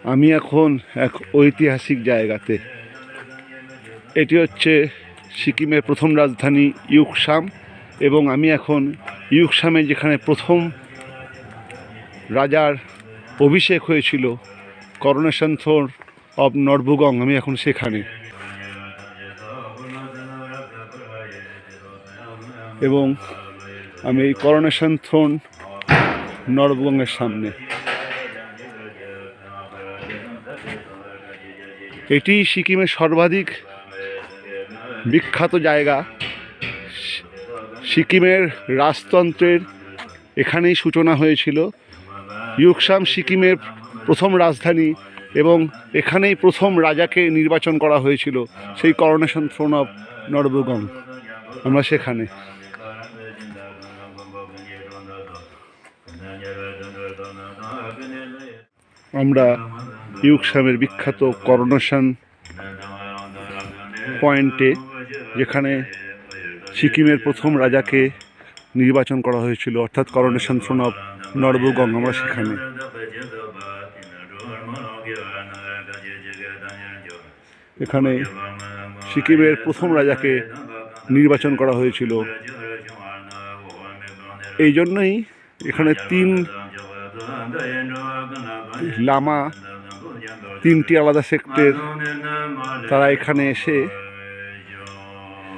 আমি এখন এক ঐতিহাসিক জায়গাতে। এটি হচ্ছে সিকিমের প্রথম রাজধানী ইউকসাম, এবং আমি এখন ইউকসামে যেখানে প্রথম রাজার অভিষেক হয়েছিল, করোনেশন থ্রোন অব নর্বুগং, আমি এখন সেখানে। এবং আমি এই করোনেশন থ্রোন নর্বুগংয়ের সামনে। এটি সিকিমের সর্বাধিক বিখ্যাত জায়গা। সিকিমের রাজতন্ত্রের এখানেই সূচনা হয়েছিল। ইউকসাম সিকিমের প্রথম রাজধানী, এবং এখানেই প্রথম রাজাকে নির্বাচন করা হয়েছিল, সেই করোনেশন থ্রোন অফ নর্বুগং। আমরা সেখানে। আমরা ইউকসামের বিখ্যাত করোনেশন পয়েন্টে, যেখানে সিকিমের প্রথম রাজাকে নির্বাচন করা হয়েছিল, অর্থাৎ করোনেশন থ্রোন অফ নর্বুগং, আমরা সেখানে। এখানে সিকিমের প্রথম রাজাকে নির্বাচন করা হয়েছিল। এই জন্যই এখানে লামা, 3টি আলাদা সেক্টের, তারা এখানে এসে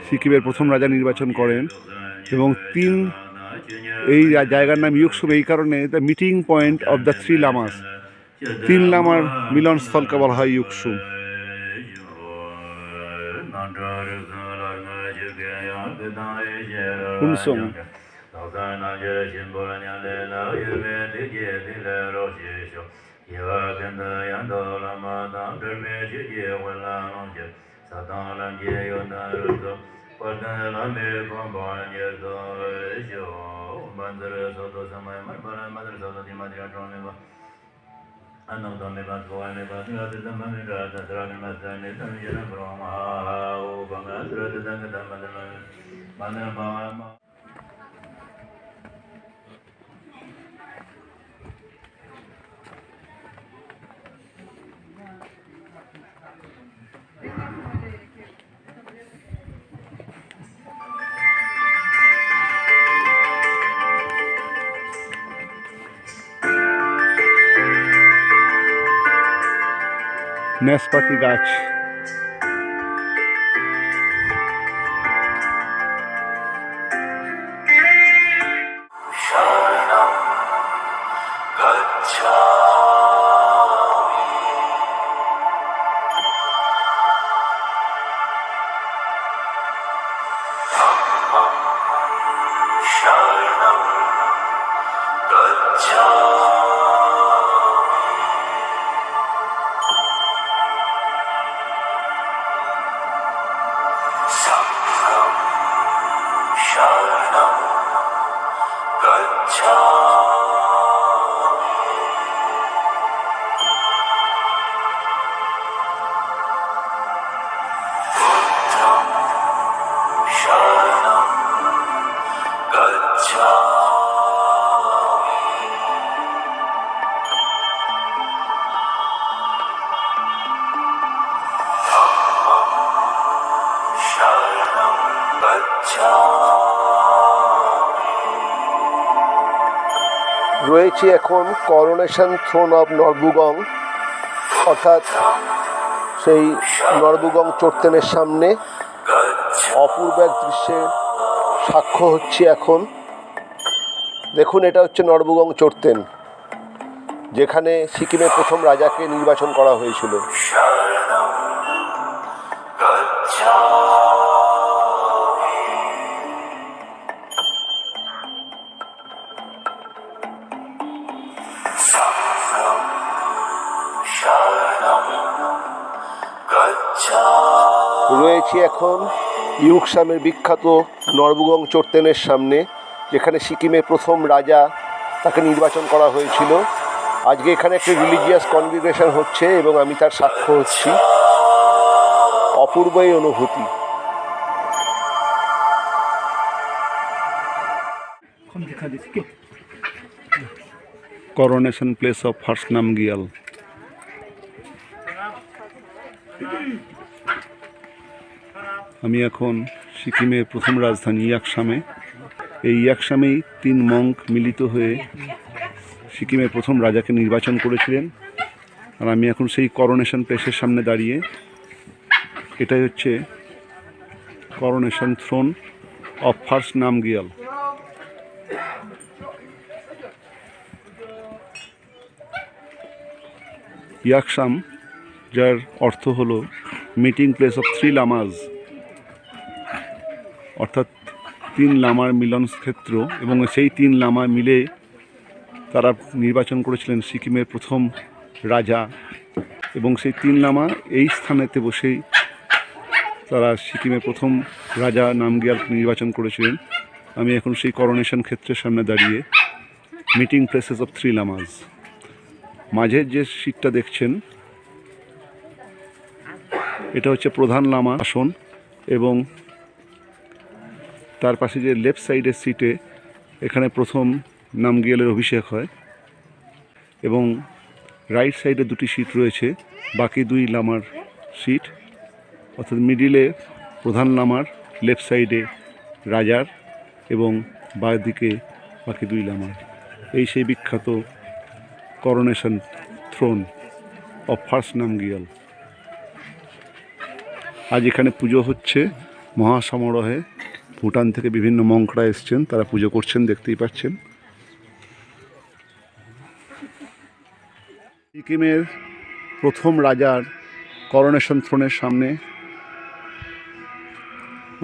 সিকিমের প্রথম রাজা নির্বাচন করেন। এবং এই জায়গার নাম ইউকসুম এই কারণে, the meeting point of the 3 llamas. 3 লামার মিলনস্থলকে বলা হয় ইউকসুম। হুনসং। নাশপাতি গাছ। রয়েছি এখন করোনেশন থ্রোন অফ নর্বুগং, অর্থাৎ সেই নর্বুগং চোরতেনের সামনে। অপূর্ব এক দৃশ্যের সাক্ষ্য হচ্ছে এখন। দেখুন, এটা হচ্ছে নর্বুগং চোরতেন, যেখানে সিকিমের প্রথম রাজাকে নির্বাচন করা হয়েছিল। রয়েছি এখন ইউকসামের বিখ্যাত নর্বুগং চোরতেনের সামনে, যেখানে সিকিমের প্রথম রাজা, তাকে নির্বাচন করা হয়েছিল। আজকে এখানে একটি রিলিজিয়াস কনগ্রিগেশন হচ্ছে, এবং আমি তার সাক্ষ্য হচ্ছি। অপূর্ব এই অনুভূতি। Coronation place of first Namgyal. আমি এখন সিকিমের প্রথম রাজধানী ইয়াকসামে। এই ইয়াকসামেই 3 মঙ্ক মিলিত হয়ে সিকিমের প্রথম রাজাকে নির্বাচন করেছিলেন। আর আমি এখন সেই করোনেশন প্লেসের সামনে দাঁড়িয়ে। এটাই হচ্ছে coronation throne of first Namgyal. Yuksom, যার অর্থ হলো মিটিং প্লেস অফ 3 লামাজ, অর্থাৎ 3 লামার মিলন ক্ষেত্র, এবং সেই 3 লামা মিলে তারা নির্বাচন করেছিলেন সিকিমের প্রথম রাজা। এবং সেই 3 লামা এই স্থানেতে বসেই তারা সিকিমের প্রথম রাজা নামগিয়ালকে নির্বাচন করেছিলেন। আমি এখন সেই করোনেশন ক্ষেত্রের সামনে দাঁড়িয়ে, মিটিং প্লেসেস অফ 3 লামাজ। মাঝের যে সিটটা দেখছেন, এটা হচ্ছে প্রধান লামা আসন, এবং তার পাশে যে লেফট সাইডের সিটে, এখানে প্রথম নামগিয়ালের অভিষেক হয়। এবং রাইট সাইডে 2টি সিট রয়েছে, বাকি 2 লামার সিট, অর্থাৎ মিডিলে প্রধান লামার, লেফট সাইডে রাজার, এবং বাঁ দিকে বাকি 2 লামার। এই সেই বিখ্যাত coronation throne of first Namgyal. আজ এখানে পুজো হচ্ছে মহাসমারোহে। ভুটান থেকে বিভিন্ন মঙ্করা এসছেন, তারা পুজো করছেন, দেখতেই পাচ্ছেন। সিকিমের প্রথম রাজার করোনেশন থ্রোনের সামনে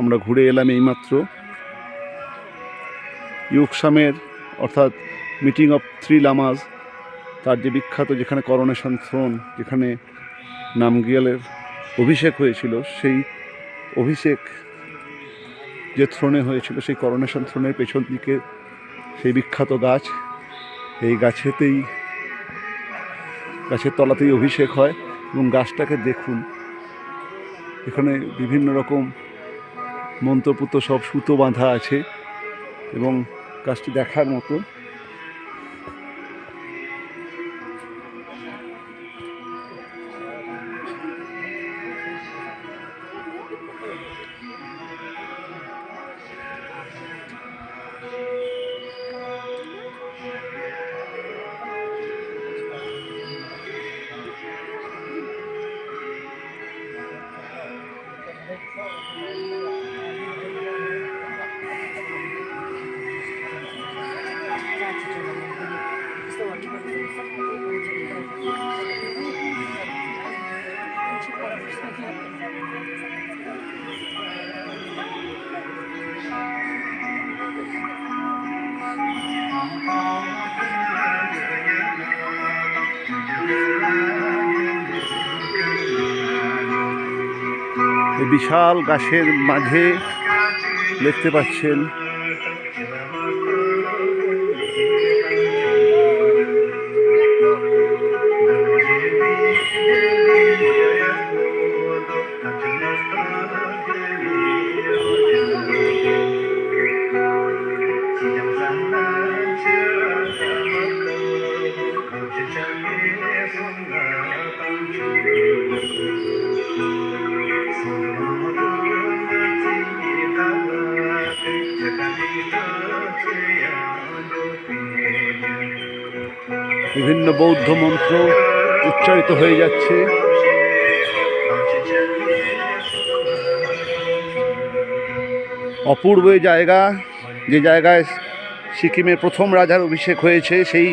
আমরা ঘুরে এলাম এইমাত্র। ইউকসামের, অর্থাৎ মিটিং অফ 3 লামাজ, তার যে বিখ্যাত যেখানে করোনেশন থ্রোন, যেখানে নামগিয়ালের অভিষেক হয়েছিল, সেই অভিষেক যে থ্রোনে হয়েছিল, সেই করোনেশন থ্রোনের পেছন দিকে সেই বিখ্যাত গাছ, এই গাছের তলাতেই অভিষেক হয়। এবং গাছটাকে দেখুন, এখানে বিভিন্ন রকম মন্ত্রপুত সব সুতো বাঁধা আছে, এবং গাছটি দেখার মতো। এই বিশাল গাছের মাঝে দেখতে পাচ্ছেন বিভিন্ন বৌদ্ধ মন্ত্র উচ্চারিত হয়ে যাচ্ছে। অপূর্ব জায়গা, যে জায়গায় সিকিমের প্রথম রাজার অভিষেক হয়েছে, সেই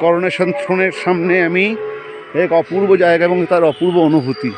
করোনেশন থ্রোনের সামনে আমি এক অপূর্ব জায়গা এবং তার অপূর্ব অনুভূতি।